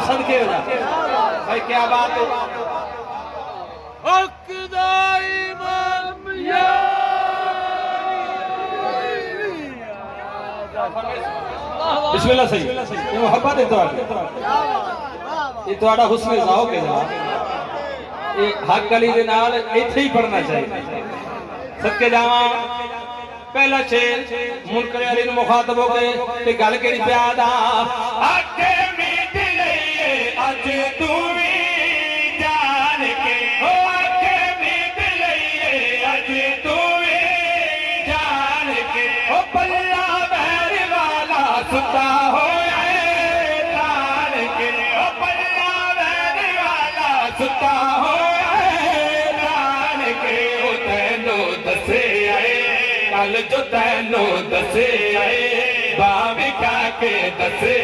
सदके हो जा भाई, क्या बात है। बिस्मिल्लाह सही ये मोहब्बत है ये तुहाड़ा हुस्न ज़ौक़ है ये हक अली दे नाल इत्थे ही पढ़ना चाहिए। सदके जावा पहला शेर मुनकर अली नूं मुखातब हो गए ते गल केड़ी प्यादा आके मीठ लईए अज तू भी जान के ओ आके मीठ लईए अज तू भी जान के ओ पल्ला बैर वाला सुता होया तान के ओ पल्ला बैर वाला सुता होया तान के ओ तैनू दसे आए कल जो तैनू दसे आए बाबी का के दसे